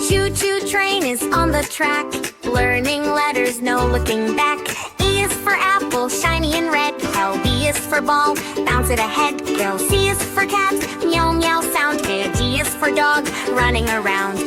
Choo-choo train is on the track, learning letters, no looking back. A is for apple, shiny and red. L, B is for ball, bounce it ahead. L, C is for cat, meow meow sound. A, D is for dog, running around.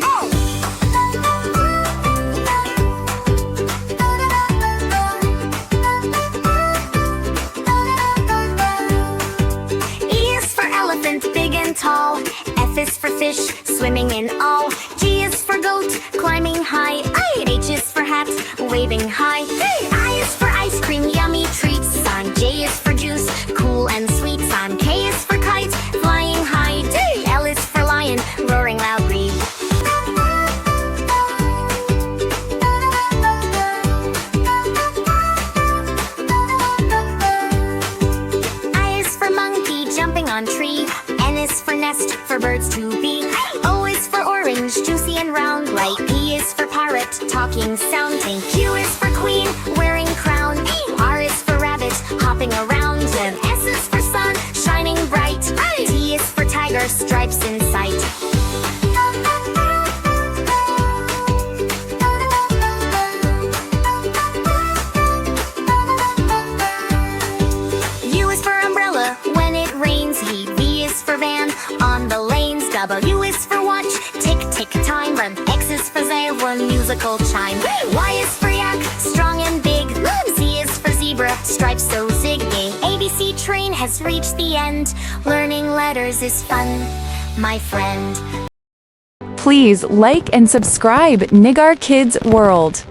E is for elephant, big and tall. F is for fish, swimming in all. G is for goat, climbing high. H is for hat, waving high. I is for ice cream, yummy treats. Sign J is for juice, cool and sweet. Sign K is for kite, flying high. L is for lion, roaring loud, breathe. I is for monkey, jumping on tree. N is for nest, for birds to be. O is for orange, juicy and round. Like P is for parrot, talking sound. Q is for queen, wearing crown. R is for rabbit, hopping around. And S is for sun, shining bright. T is for tiger, stripes in sight. U is for umbrella, when it rains. V is for van, on the lanes. W is for watch, tick tick time. X is for zebra, musical chime. Y is for yak, strong and big. Z is for zebra, stripes so ziggy. ABC train has reached the end. Learning letters is fun, my friend. Please like and subscribe Nigar Kids World.